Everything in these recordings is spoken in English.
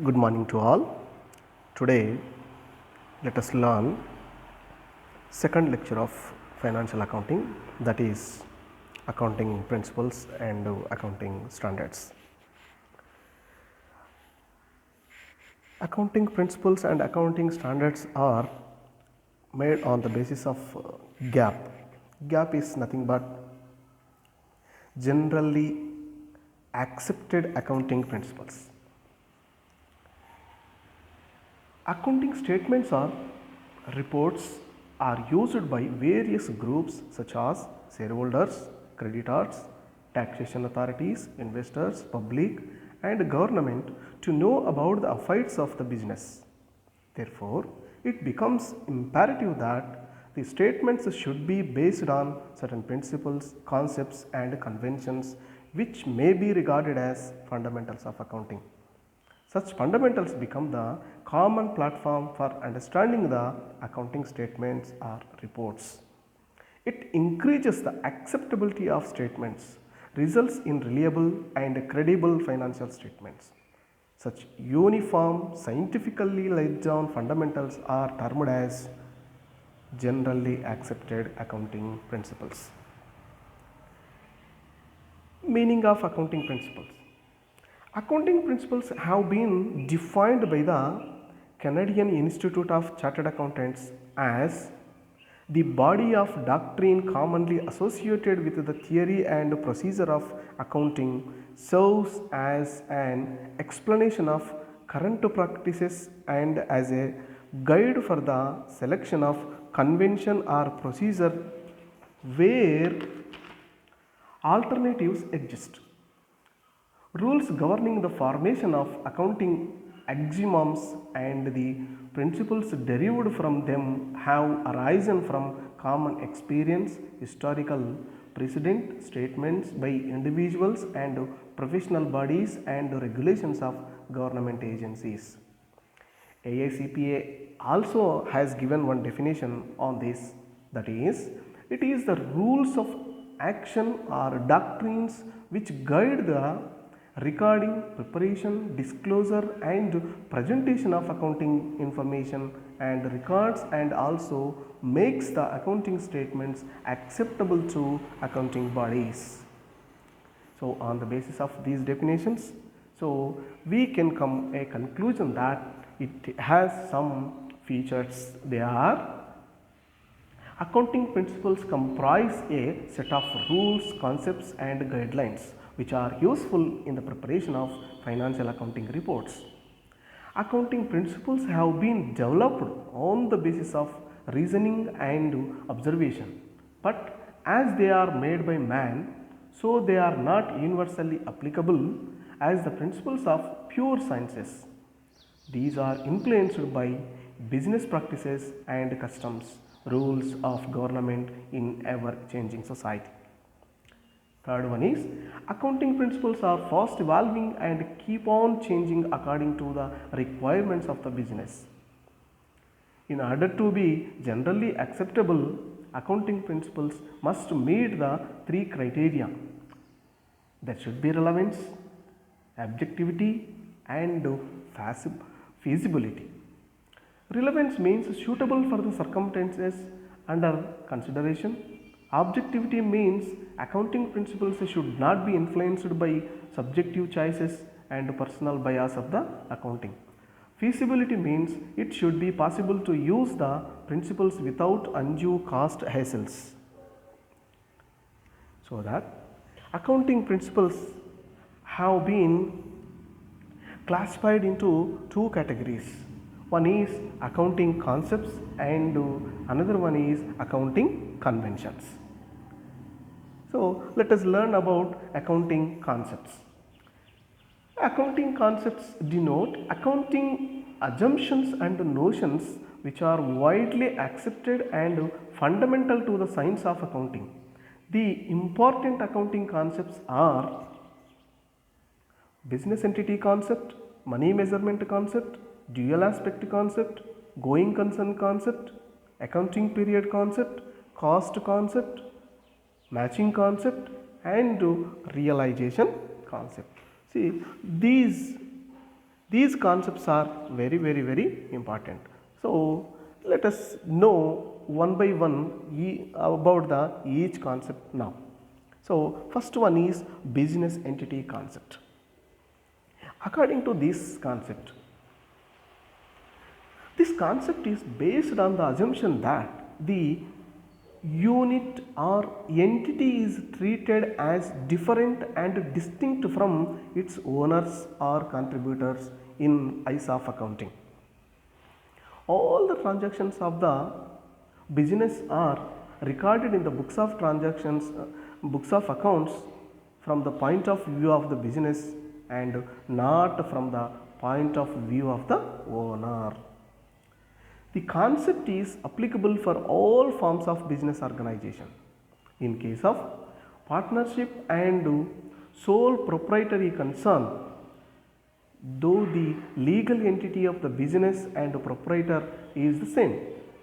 Good morning to all. Today, let us learn second lecture of financial accounting, that is accounting principles and accounting standards. Accounting principles and accounting standards are made on the basis of GAAP. GAAP is nothing but generally accepted accounting principles. Accounting statements or reports are used by various groups such as shareholders, creditors, taxation authorities, investors, public and government to know about the affairs of the business. Therefore, it becomes imperative that the statements should be based on certain principles, concepts and conventions which may be regarded as fundamentals of accounting. Such fundamentals become the common platform for understanding the accounting statements or reports. It increases the acceptability of statements, results in reliable and credible financial statements. Such uniform, scientifically laid down fundamentals are termed as generally accepted accounting principles. Meaning of accounting principles. Accounting principles have been defined by the Canadian Institute of Chartered Accountants as the body of doctrine commonly associated with the theory and procedure of accounting, serves as an explanation of current practices and as a guide for the selection of convention or procedure where alternatives exist. Rules governing the formation of accounting axioms and the principles derived from them have arisen from common experience, historical precedent, statements by individuals and professional bodies and regulations of government agencies. AICPA also has given one definition on this, that is, it is the rules of action or doctrines which guide the recording, preparation, disclosure and presentation of accounting information and records and also makes the accounting statements acceptable to accounting bodies. So, on the basis of these definitions, so we can come a conclusion that it has some features. They are: accounting principles comprise a set of rules, concepts and guidelines which are useful in the preparation of financial accounting reports. Accounting principles have been developed on the basis of reasoning and observation, but as they are made by man, so they are not universally applicable as the principles of pure sciences. These are influenced by business practices and customs, rules of government in ever changing society. Third one is, accounting principles are fast evolving and keep on changing according to the requirements of the business. In order to be generally acceptable, accounting principles must meet the three criteria. There should be relevance, objectivity and feasibility. Relevance means suitable for the circumstances under consideration. Objectivity means accounting principles should not be influenced by subjective choices and personal bias of the accounting. Feasibility means it should be possible to use the principles without undue cost hassles. So that accounting principles have been classified into two categories. One is accounting concepts and another one is accounting conventions. So, let us learn about accounting concepts. Accounting concepts denote accounting assumptions and notions which are widely accepted and fundamental to the science of accounting. The important accounting concepts are business entity concept, money measurement concept, dual aspect concept, going concern concept, accounting period concept, cost concept, matching concept and realization concept. See, these These concepts are very, very, very important. So, let us know one by one about the each concept now. So, first one is business entity concept. According to this concept is based on the assumption that the unit or entity is treated as different and distinct from its owners or contributors in eyes of accounting. All the transactions of the business are recorded in the books of transactions, books of accounts from the point of view of the business and not from the point of view of the owner. The concept is applicable for all forms of business organization. In case of partnership and sole proprietary concern, though the legal entity of the business and proprietor is the same,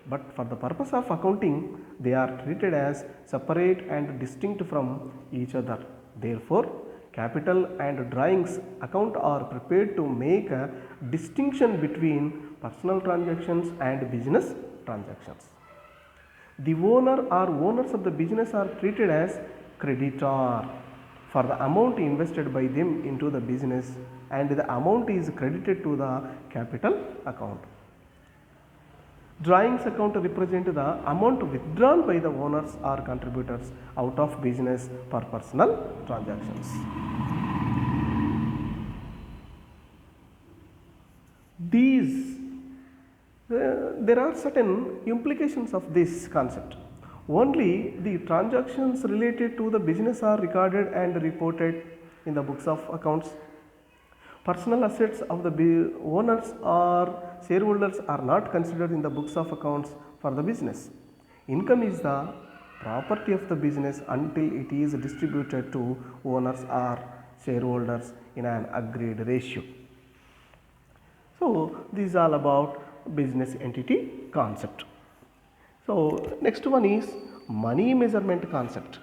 but for the purpose of accounting, they are treated as separate and distinct from each other. Therefore, capital and drawings account are prepared to make a distinction between personal transactions and business transactions. The owner or owners of the business are treated as creditor for the amount invested by them into the business, and the amount is credited to the capital account. Drawings account represent the amount withdrawn by the owners or contributors out of business for personal transactions. There are certain implications of this concept. Only the transactions related to the business are recorded and reported in the books of accounts. Personal assets of the owners or shareholders are not considered in the books of accounts for the business. Income is the property of the business until it is distributed to owners or shareholders in an agreed ratio. So, this is all about business entity concept. So, next one is money measurement concept.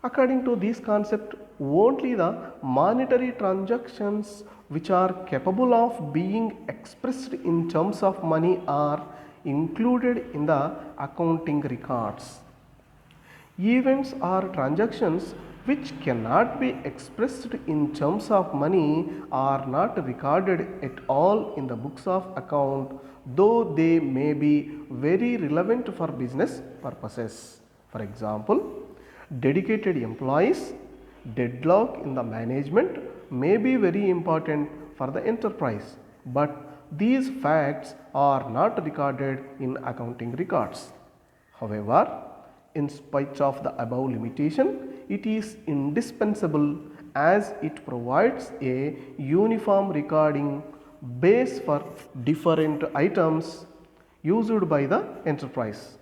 According to this concept, only the monetary transactions which are capable of being expressed in terms of money are included in the accounting records. Events or transactions which cannot be expressed in terms of money are not recorded at all in the books of account, though they may be very relevant for business purposes. For example, dedicated employees, deadlock in the management may be very important for the enterprise, but these facts are not recorded in accounting records. However, in spite of the above limitation, it is indispensable as it provides a uniform recording base for different items used by the enterprise.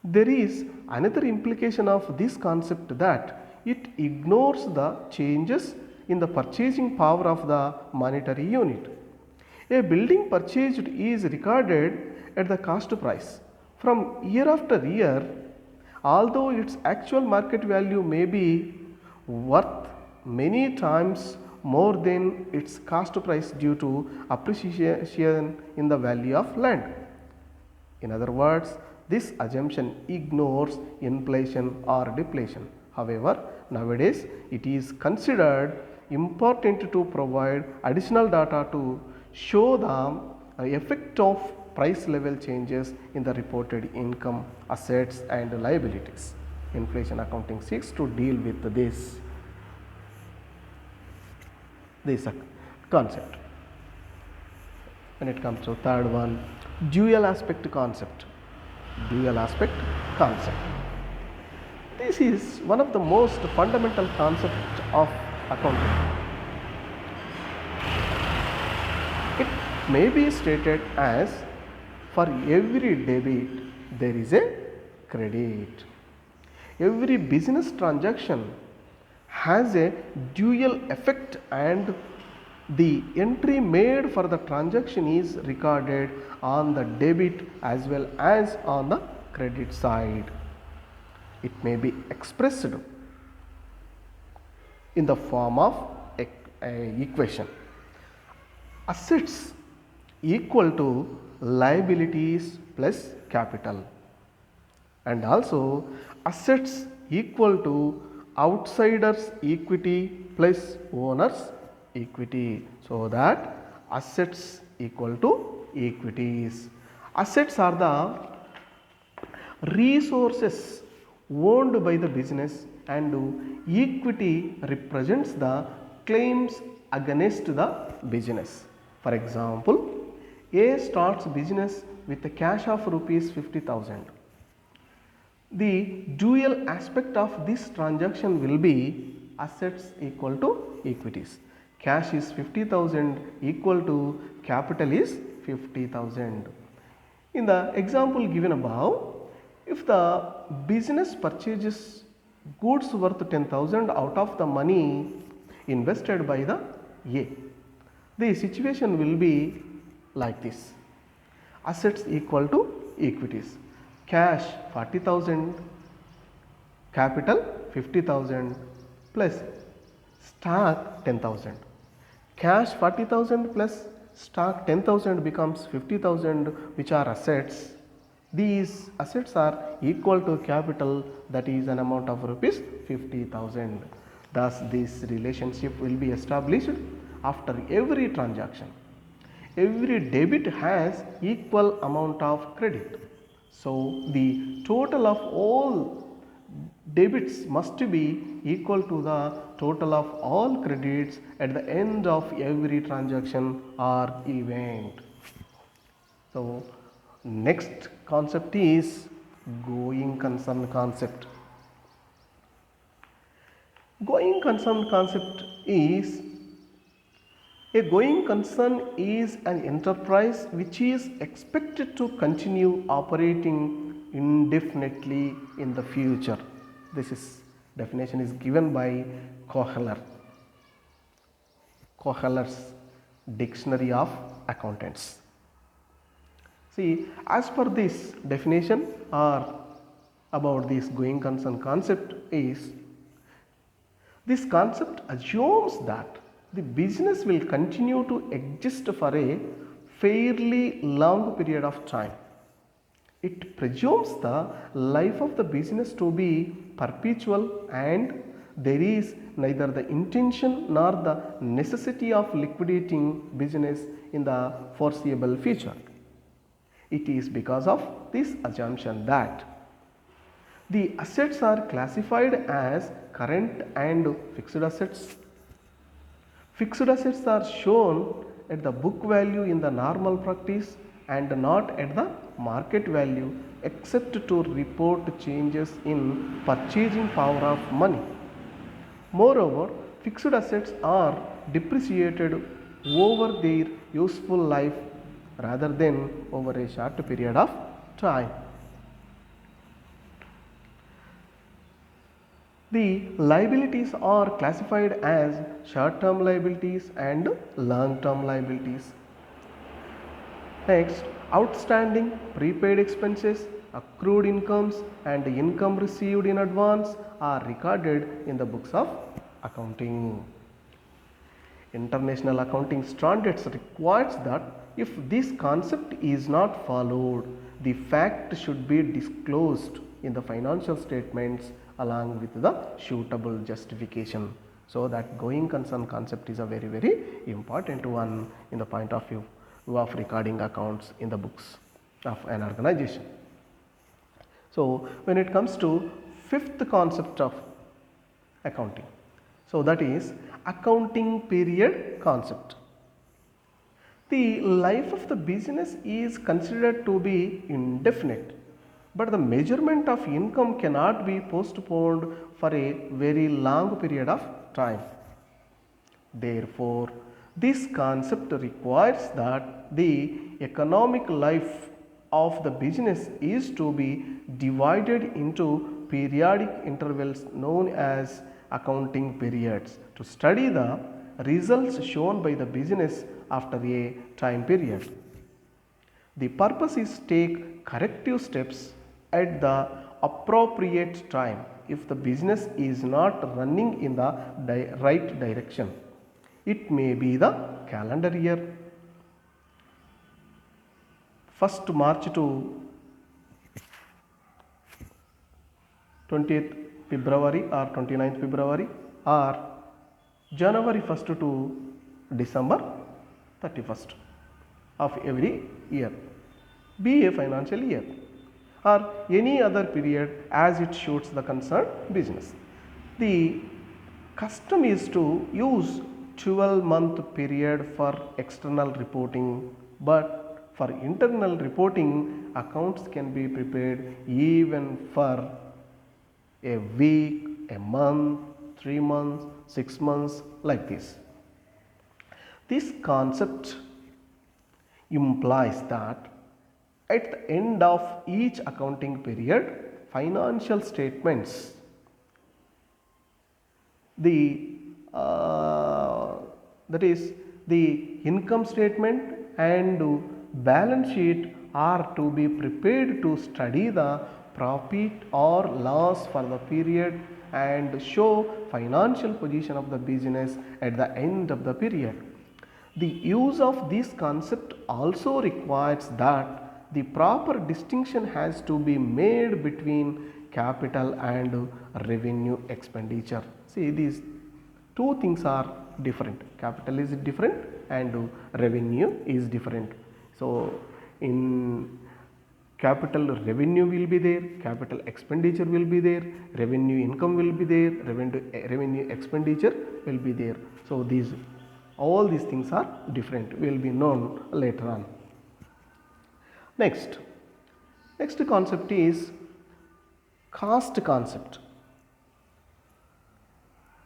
There is another implication of this concept that it ignores the changes in the purchasing power of the monetary unit. A building purchased is recorded at the cost price. From year after year, although its actual market value may be worth many times more than its cost price due to appreciation in the value of land. In other words, this assumption ignores inflation or deflation. However, nowadays it is considered important to provide additional data to show the effect of price level changes in the reported income, assets and liabilities. Inflation accounting seeks to deal with this concept. When it comes to third one, dual aspect concept. This is one of the most fundamental concepts of accounting. It may be stated as for every debit there is a credit. Every business transaction has a dual effect and the entry made for the transaction is recorded on the debit as well as on the credit side. It may be expressed in the form of an equation. assets equal to liabilities plus capital, and also assets equal to outsiders equity plus owners equity, so that assets equal to equities. Assets are the resources owned by the business, and equity represents the claims against the business. For example, A starts business with a cash of rupees 50,000. The dual aspect of this transaction will be assets equal to equities. Cash is 50,000 equal to capital is 50,000. In the example given above, if the business purchases goods worth 10,000 out of the money invested by the A, the situation will be like this: assets equal to equities, cash 40,000, capital 50,000 plus stock 10,000. Cash 40,000 plus stock 10,000 becomes 50,000, which are assets. These assets are equal to capital, that is an amount of rupees 50,000. Thus, this relationship will be established after every transaction. Every debit has equal amount of credit. So, the total of all debits must be equal to the total of all credits at the end of every transaction or event. So, next concept is going concern concept. Going concern concept is: a going concern is an enterprise which is expected to continue operating indefinitely in the future. This definition is given by Koehler's Dictionary of Accountants. See, as per this definition, or about this going concern concept is, this concept assumes that the business will continue to exist for a fairly long period of time. It presumes the life of the business to be perpetual, and there is neither the intention nor the necessity of liquidating business in the foreseeable future. It is because of this assumption that the assets are classified as current and fixed assets. Fixed assets are shown at the book value in the normal practice and not at the market value, except to report changes in purchasing power of money. Moreover, fixed assets are depreciated over their useful life rather than over a short period of time. The liabilities are classified as short-term liabilities and long-term liabilities. Next, outstanding prepaid expenses, accrued incomes and income received in advance are recorded in the books of accounting. International accounting standards requires that if this concept is not followed, the fact should be disclosed in the financial statements along with the suitable justification. So, that going concern concept is a very important one in the point of view of recording accounts in the books of an organization. So, when it comes to fifth concept of accounting, so that is accounting period concept. The life of the business is considered to be indefinite, but the measurement of income cannot be postponed for a very long period of time. Therefore, this concept requires that the economic life of the business is to be divided into periodic intervals known as accounting periods to study the results shown by the business after a time period. The purpose is to take corrective steps at the appropriate time if the business is not running in the right direction. It may be the calendar year, 1st March to 20th February or 29th February, or January 1st to December 31st of every year be a financial year, or any other period as it suits the concerned business. The custom is to use 12-month period for external reporting, but for internal reporting accounts can be prepared even for a week, a month, 3 months, 6 months, like this. This concept implies that at the end of each accounting period, financial statements, that is the income statement and balance sheet are to be prepared to study the profit or loss for the period and show financial position of the business at the end of the period. The use of this concept also requires that the proper distinction has to be made between capital and revenue expenditure. See, these two things are different. Capital is different and revenue is different. So, in capital, revenue will be there, capital expenditure will be there, revenue income will be there, revenue expenditure will be there. So, all these things are different, will be known later on. Next concept is cost concept.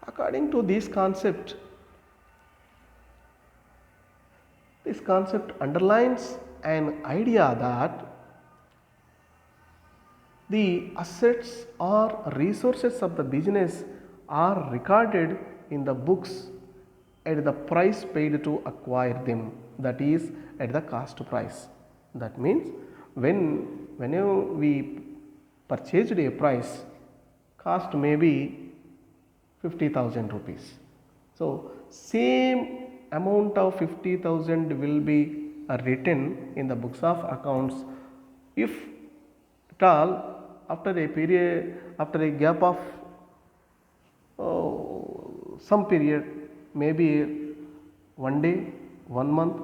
According to this concept underlines an idea that the assets or resources of the business are recorded in the books at the price paid to acquire them, that is at the cost price. That means whenever we purchased a price, cost may be 50,000 rupees. So, same amount of 50,000 will be written in the books of accounts if at all after a gap of some period, maybe 1 day, 1 month,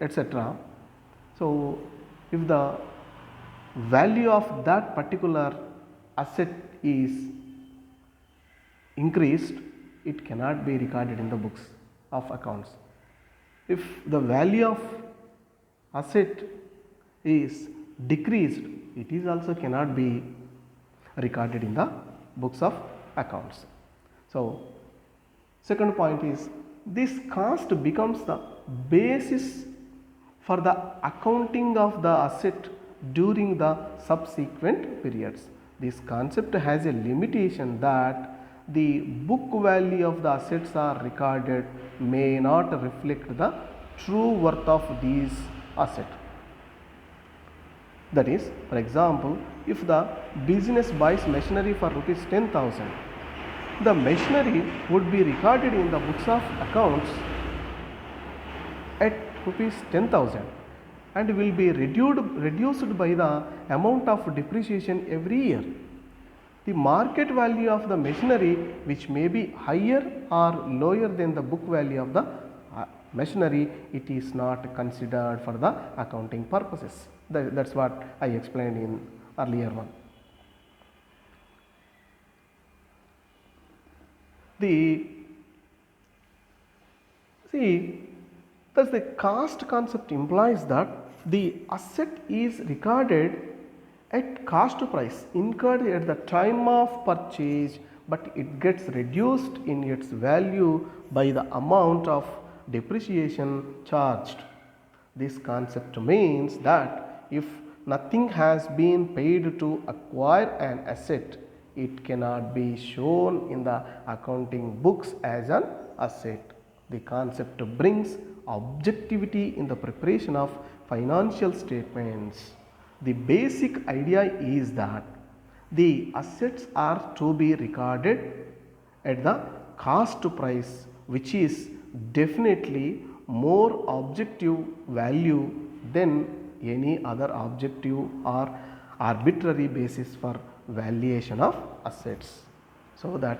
etc. So, if the value of that particular asset is increased, it cannot be recorded in the books of accounts. If the value of asset is decreased, it is also cannot be recorded in the books of accounts. So, second point is this cost becomes the basis for the accounting of the asset during the subsequent periods. This concept has a limitation that the book value of the assets are recorded may not reflect the true worth of these assets. That is, for example, if the business buys machinery for rupees 10,000, the machinery would be recorded in the books of accounts at rupees 10,000 and will be reduced by the amount of depreciation every year. The market value of the machinery, which may be higher or lower than the book value of the machinery, it is not considered for the accounting purposes. That's what I explained in earlier one. Thus the cost concept implies that the asset is recorded at cost price incurred at the time of purchase, but it gets reduced in its value by the amount of depreciation charged. This concept means that if nothing has been paid to acquire an asset, it cannot be shown in the accounting books as an asset. The concept brings objectivity in the preparation of financial statements. The basic idea is that the assets are to be recorded at the cost price, which is definitely more objective value than any other objective or arbitrary basis for valuation of assets. So that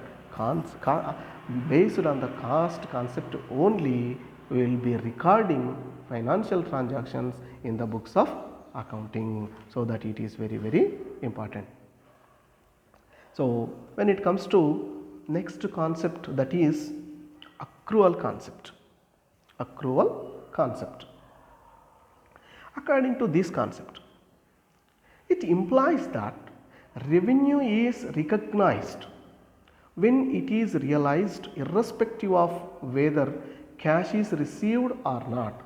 based on the cost concept only, we will be recording financial transactions in the books of accounting. So that it is very, very important. So when it comes to next concept, that is accrual concept. Accrual concept. According to this concept, it implies that revenue is recognized when it is realized irrespective of whether cash is received or not.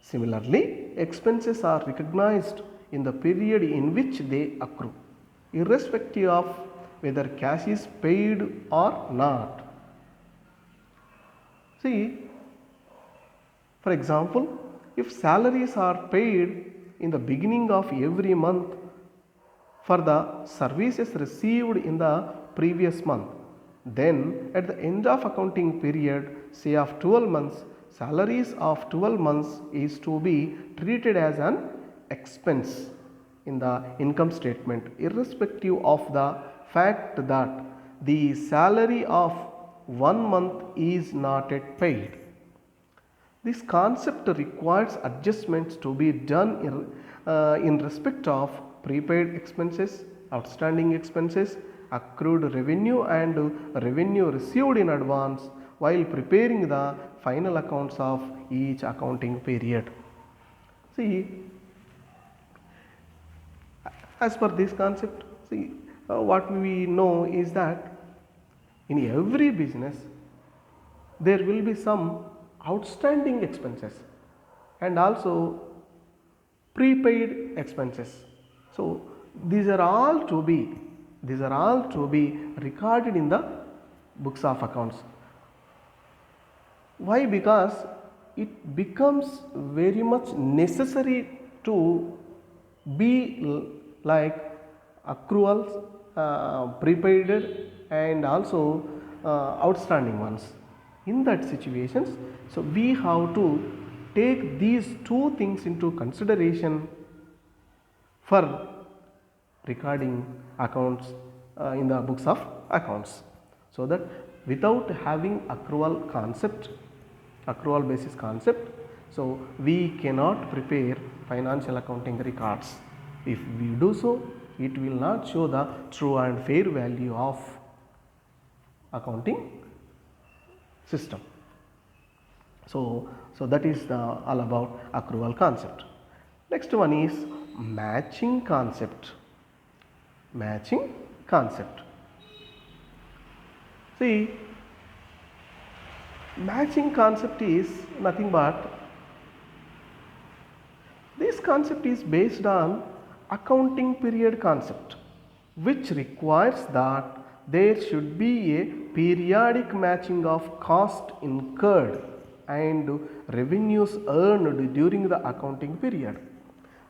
Similarly, expenses are recognized in the period in which they accrue, irrespective of whether cash is paid or not. See, for example, if salaries are paid in the beginning of every month for the services received in the previous month, then at the end of accounting period, say of 12 months, salaries of 12 months is to be treated as an expense in the income statement, irrespective of the fact that the salary of 1 month is not yet paid. This concept requires adjustments to be done in respect of prepaid expenses, outstanding expenses, accrued revenue and revenue received in advance while preparing the final accounts of each accounting period. See, as per this concept, what we know is that in every business there will be some outstanding expenses and also prepaid expenses. So these are all to be recorded in the books of accounts. Why? Because it becomes very much necessary to be like accruals, prepaid and also outstanding ones. In that situations, so we have to take these two things into consideration for recording accounts in the books of accounts. So that without having accrual basis concept, so we cannot prepare financial accounting records. If we do so, it will not show the true and fair value of accounting system. So that is all about accrual concept. Next one is matching concept. Matching concept. See, matching concept is nothing but, this concept is based on accounting period concept, which requires that there should be a periodic matching of cost incurred and revenues earned during the accounting period.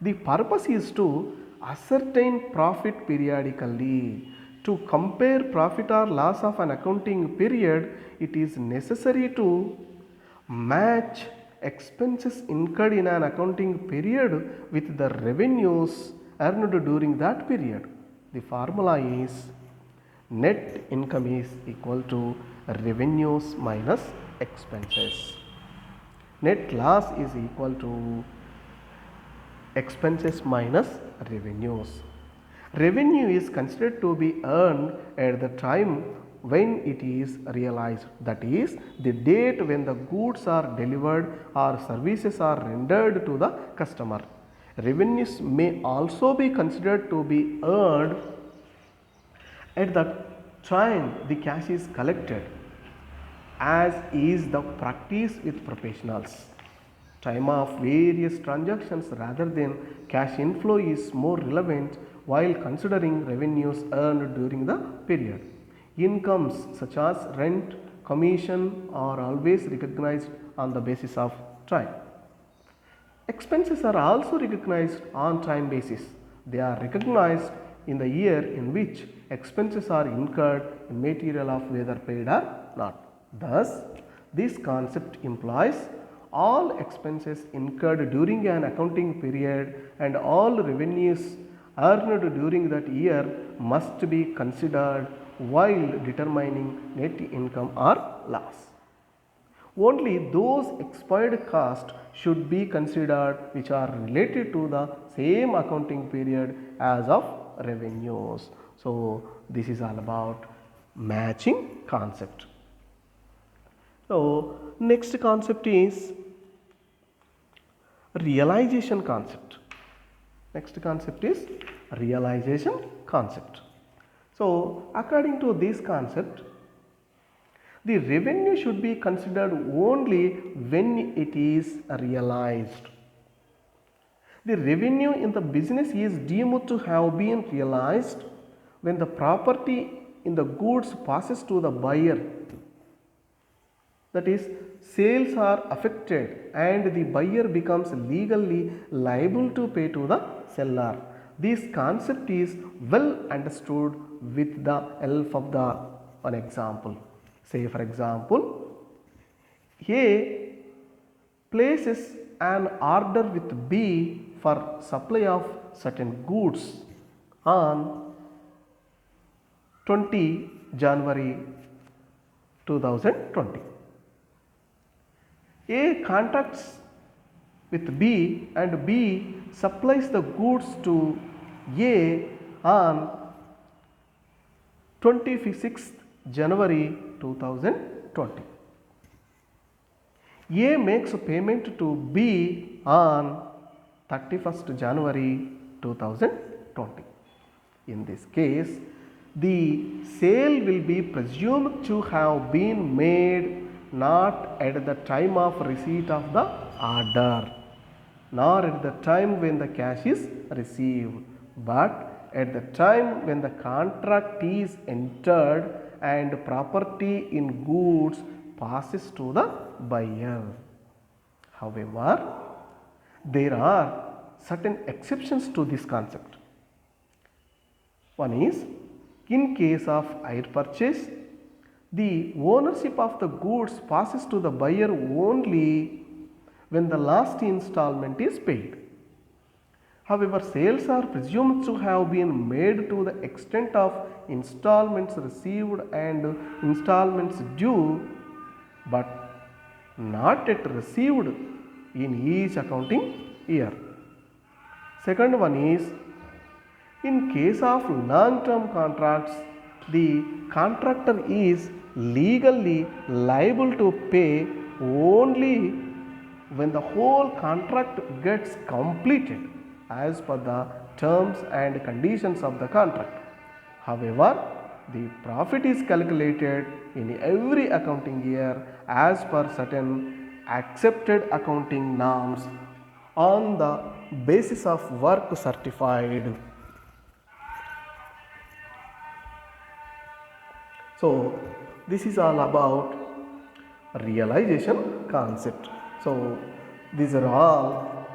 The purpose is to ascertain profit periodically. To compare profit or loss of an accounting period, it is necessary to match expenses incurred in an accounting period with the revenues earned during that period. The formula is net income is equal to revenues minus expenses. Net loss is equal to expenses minus revenues. Revenue is considered to be earned at the time when it is realized, that is the date when the goods are delivered or services are rendered to the customer. Revenues may also be considered to be earned at the time the cash is collected, as is the practice with professionals. Time of various transactions rather than cash inflow is more relevant while considering revenues earned during the period. Incomes such as rent, commission are always recognized on the basis of time. Expenses are also recognized on time basis. They are recognized in the year in which expenses are incurred in material of whether paid or not. Thus, this concept implies all expenses incurred during an accounting period and all revenues earned during that year must be considered while determining net income or loss. Only those expired costs should be considered which are related to the same accounting period as of revenues. So, this is all about matching concept. So, next concept is realization concept. Next concept is realization concept. So, according to this concept, the revenue should be considered only when it is realized. The revenue in the business is deemed to have been realized when the property in the goods passes to the buyer. That is, sales are affected and the buyer becomes legally liable to pay to the seller. This concept is well understood with the help of an example. Say for example, A places an order with B for supply of certain goods on 20 January 2020. A contracts with B and B supplies the goods to A on 26th January 2020. A makes a payment to B on 31st January 2020. In this case, the sale will be presumed to have been made not at the time of receipt of the order, nor at the time when the cash is received, but at the time when the contract is entered and property in goods passes to the buyer. However, there are certain exceptions to this concept. One is, in case of hire purchase, the ownership of the goods passes to the buyer only when the last installment is paid. However, sales are presumed to have been made to the extent of installments received and installments due, but not yet received in each accounting year. Second one is, in case of long-term contracts, the contractor is legally liable to pay only when the whole contract gets completed as per the terms and conditions of the contract. However, the profit is calculated in every accounting year as per certain accepted accounting norms on the basis of work certified. So, this is all about realization concept. So, these are all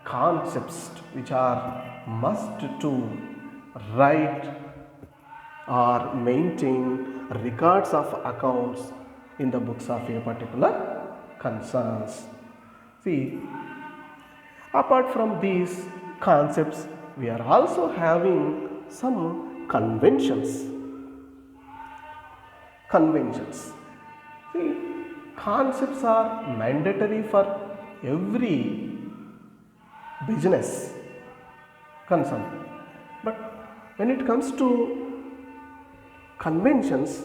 concepts which are must to write or maintain records of accounts in the books of a particular concerns. See, apart from these concepts, we are also having some conventions. See, concepts are mandatory for every business concern. But when it comes to conventions,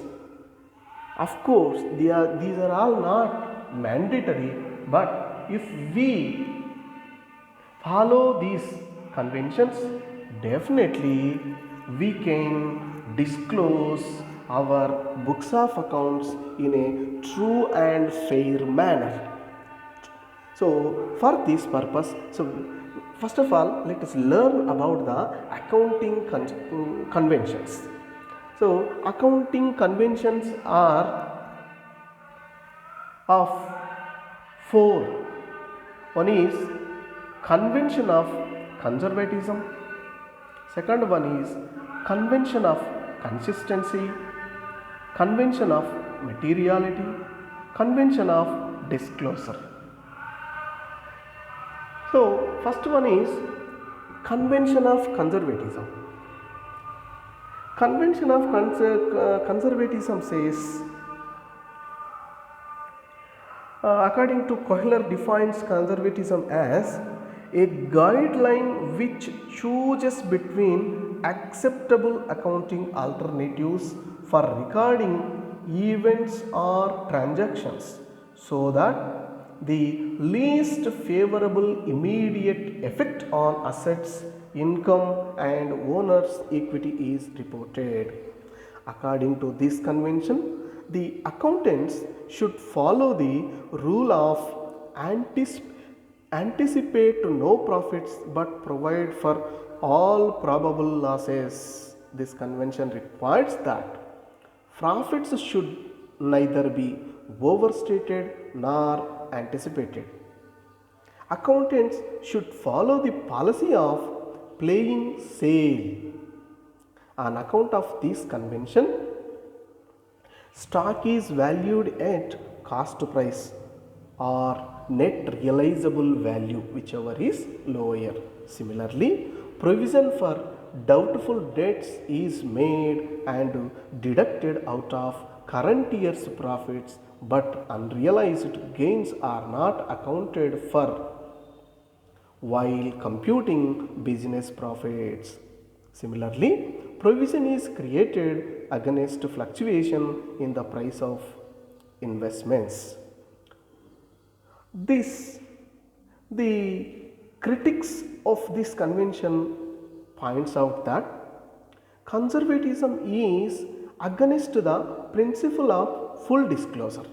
of course, these are all not mandatory, but if we follow these conventions, definitely we can disclose our books of accounts in a true and fair manner. So, for this purpose, first of all, let us learn about the accounting conventions. So, accounting conventions are of four. One is convention of conservatism. Second one is convention of consistency. Convention of materiality, convention of disclosure. So first one is convention of conservatism. Convention of conservatism says, according to Kohler defines conservatism as a guideline which chooses between acceptable accounting alternatives for recording events or transactions so that the least favorable immediate effect on assets, income and owner's equity is reported. According to this convention, the accountants should follow the rule of anticipate no profits but provide for all probable losses. This convention requires that profits should neither be overstated nor anticipated. Accountants should follow the policy of plain sale. On account of this convention, stock is valued at cost price or net realizable value, whichever is lower. Similarly, provision for doubtful debts is made and deducted out of current year's profits, but unrealized gains are not accounted for while computing business profits. Similarly, provision is created against fluctuation in the price of investments. The critics of this convention points out that conservatism is against the principle of full disclosure.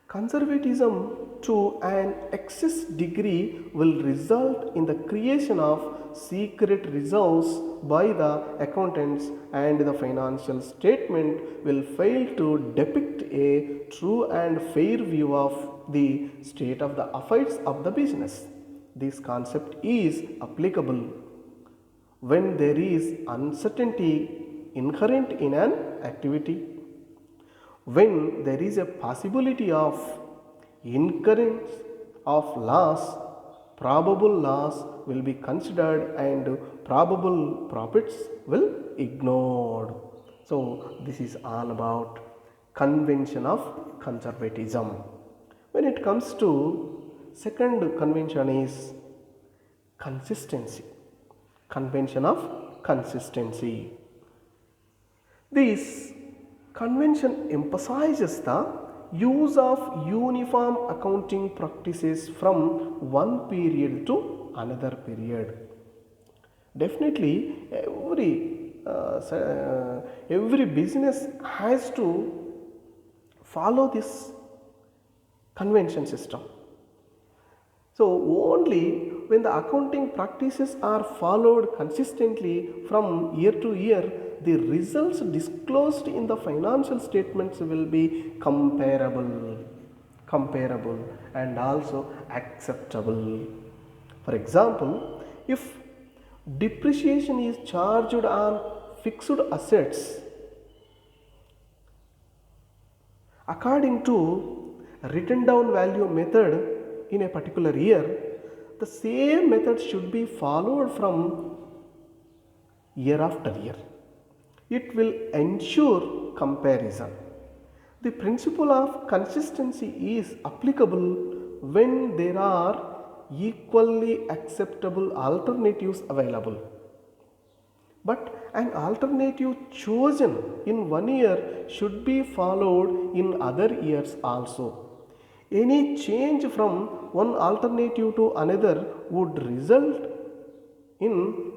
Conservatism to an excess degree will result in the creation of secret reserves by the accountants, and the financial statement will fail to depict a true and fair view of the state of the affairs of the business. This concept is applicable when there is uncertainty inherent in an activity, when there is a possibility of incurrence of loss. Probable loss will be considered and probable profits will ignored. So this is all about convention of conservatism. When it comes to second convention is consistency. Convention of consistency. This convention emphasizes the use of uniform accounting practices from one period to another period. Definitely, every business has to follow this convention system. So only when the accounting practices are followed consistently from year to year, the results disclosed in the financial statements will be comparable and also acceptable. For example, if depreciation is charged on fixed assets according to written down value method in a particular year, the same method should be followed from year after year. It will ensure comparison. The principle of consistency is applicable when there are equally acceptable alternatives available. But an alternative chosen in one year should be followed in other years also. Any change from one alternative to another would result in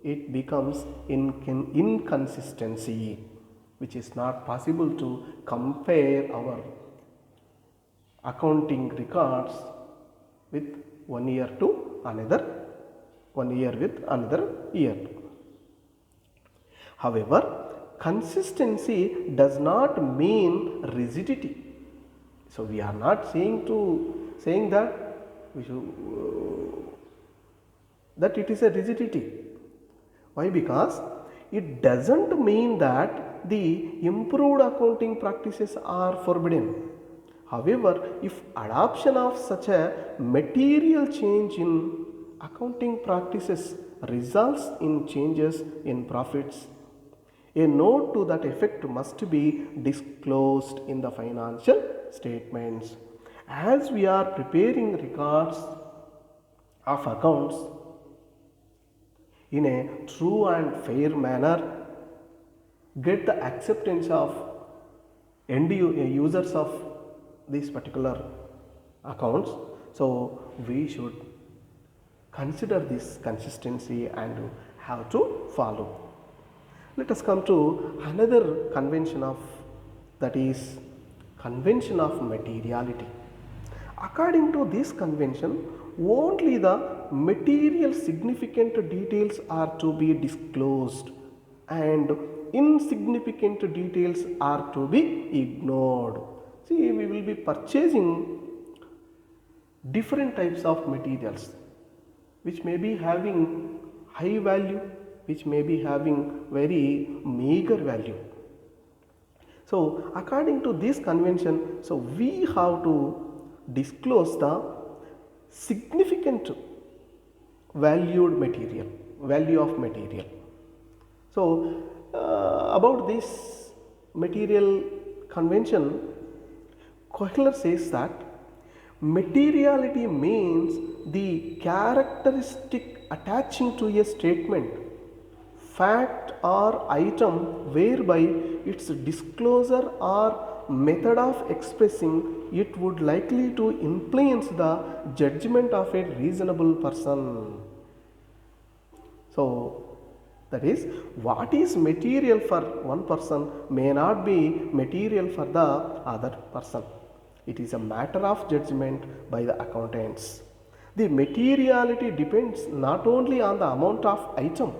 it becomes inconsistency, which is not possible to compare our accounting records with one year with another year. However, consistency does not mean rigidity. So we are not saying that we should that it is a rigidity. Why? Because it doesn't mean that the improved accounting practices are forbidden. However, if adoption of such a material change in accounting practices results in changes in profits, a note to that effect must be disclosed in the financial statements. As we are preparing records of accounts in a true and fair manner, get the acceptance of end users of these particular accounts, so we should consider this consistency and have to follow. Let us come to another convention of, that is convention of materiality. According to this convention, only the material significant details are to be disclosed and insignificant details are to be ignored. See, we will be purchasing different types of materials which may be having high value, which may be having very meager value. So according to this convention, so we have to disclose the significant value of material. So about this material convention, Kohler says that materiality means the characteristic attaching to a statement, fact or item whereby its disclosure or method of expressing it would likely to influence the judgment of a reasonable person. So that is, what is material for one person may not be material for the other person. It is a matter of judgment by the accountants. The materiality depends not only on the amount of item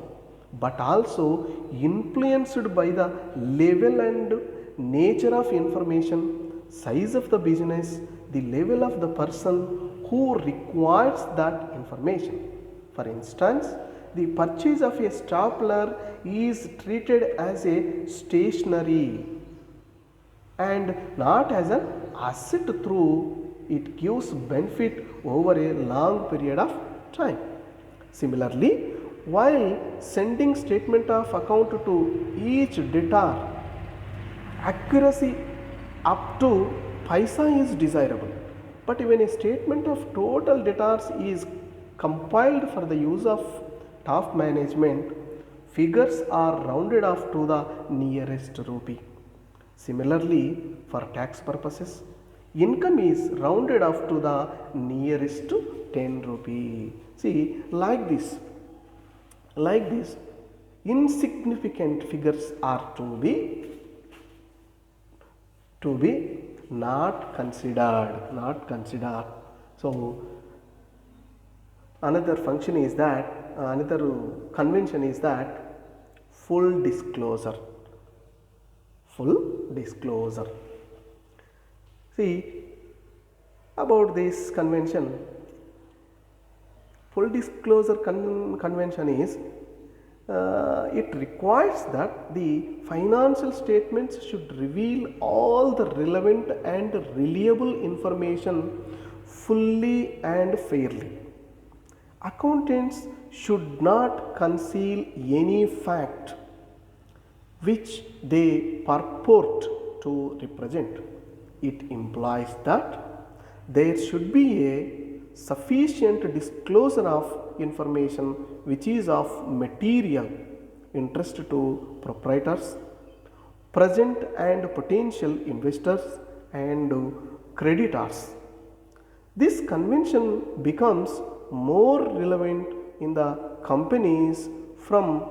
but also influenced by the level and nature of information, size of the business, the level of the person who requires that information. For instance, the purchase of a stapler is treated as a stationery and not as an asset through it gives benefit over a long period of time. Similarly, while sending statement of account to each debtor, accuracy up to paisa is desirable, but when a statement of total debtors is compiled for the use of top management, figures are rounded off to the nearest rupee. Similarly, for tax purposes, income is rounded off to the nearest 10 rupee. See, like this, insignificant figures are to be not considered. So another function is that, another convention is that full disclosure. See, about this convention, full disclosure convention is, it requires that the financial statements should reveal all the relevant and reliable information fully and fairly. Accountants should not conceal any fact which they purport to represent. It implies that there should be a sufficient disclosure of information which is of material interest to proprietors, present and potential investors and creditors. This convention becomes more relevant in the companies form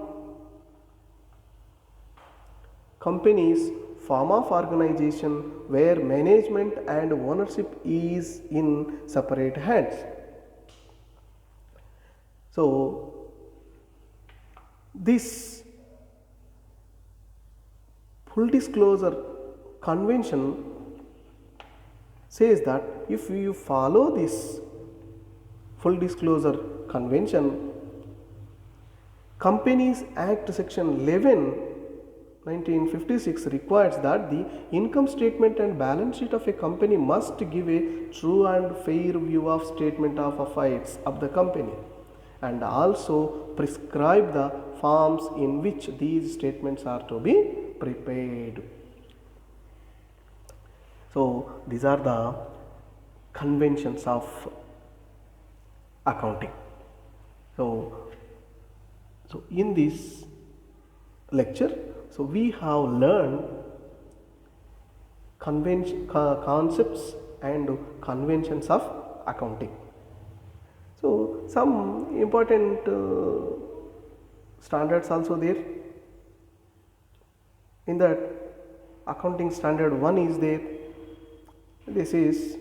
of organization where management and ownership is in separate hands. So this full disclosure convention says that if you follow this full disclosure convention, Companies Act section 11 1956 requires that the income statement and balance sheet of a company must give a true and fair view of statement of affairs of the company, and also prescribe the forms in which these statements are to be prepared. So these are the conventions of accounting. So in this lecture, so we have learned concepts and conventions of accounting. So some important standards also there. In that, accounting standard 1 is there. This is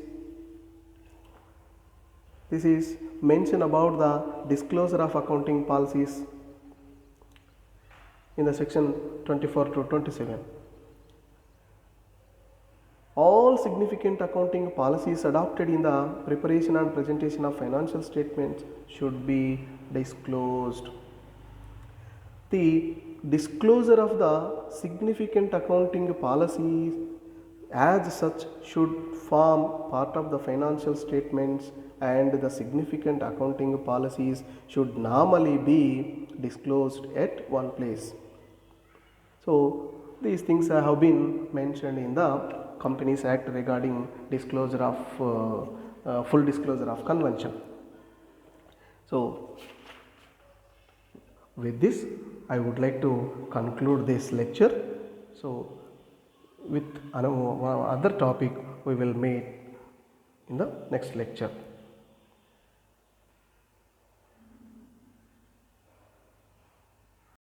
mention about the disclosure of accounting policies in the section 24 to 27. All significant accounting policies adopted in the preparation and presentation of financial statements should be disclosed. The disclosure of the significant accounting policies as such should form part of the financial statements, and the significant accounting policies should normally be disclosed at one place. So these things have been mentioned in the Companies Act regarding disclosure of full disclosure of convention. So with this, I would like to conclude this lecture. So with another topic we will meet in the next lecture.